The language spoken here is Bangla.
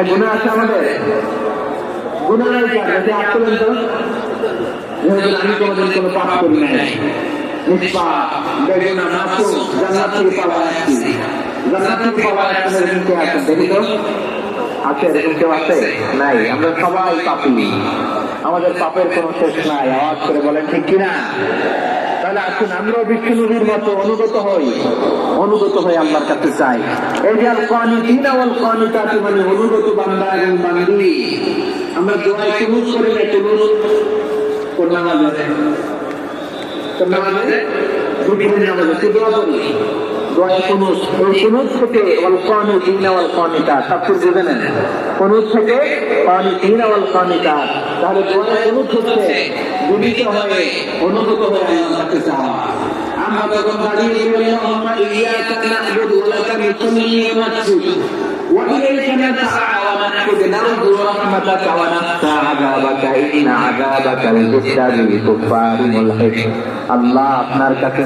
গুনাহ আছে আমাদের, গুনাহ নাই যে আসলেন তো আমি কোনোদিন কোনো পাপ করি নাই, নিষ্পাপ বেগুনা মাসুম, জান্নাত থেকে পাওয়া আসছি, জান্নাত থেকে পাওয়া আসছেন, এরকম কে আছেন দেখি তো? আছে এরকম কেউ আছে? নাই। আমরা সবাই পাপী, আমাদের পাপের কোনো শেষ নাই। আওয়াজ করে বলেন ঠিক কিনা? তাহলে আসুন আমরাও বিষ্ণু নবীর মতো অনুগত হয়ে আল্লাহর কাছে চাই। এই যে আল কানিতিনা ওয়াল কানিতাতি, মানে অনুগত বান্দা এবং বান্দি। আমরা দোয়ায় কুনুত করি না, কুনুত কোন নামাজে? কোন নামাজে? দুপুরের নামাজে কি দোয়া করি? দোয়ায় কুনুত। এই কুনুত থেকে ওয়াল কানিতিনা ওয়াল কানিতাত, তাফসীর বুঝে নেন। কুনুত থেকে কানিতিনা ওয়াল কানিতাত, তাহলে দোয়ায় কুনুত হচ্ছে বিনীত হয়ে অনুগত হয়ে আল্লাহর কাছে চাওয়া। আমরা যখন দাঁড়িয়ে বলি আল্লাহুম্মা ইয়্যাকা না'বুদু ওয়া লাকা নুসাল্লি ওয়া নাসজুদ ওয়া ইলাইকা নাসআ ওয়া নাহমুদু নারজু রাহমাতাকা ওয়া নাখশা আযাবাকা ইন্না আযাবাকাল মুস্তাগীথু ফারিমুল হিক। আল্লাহ আপনার কাছে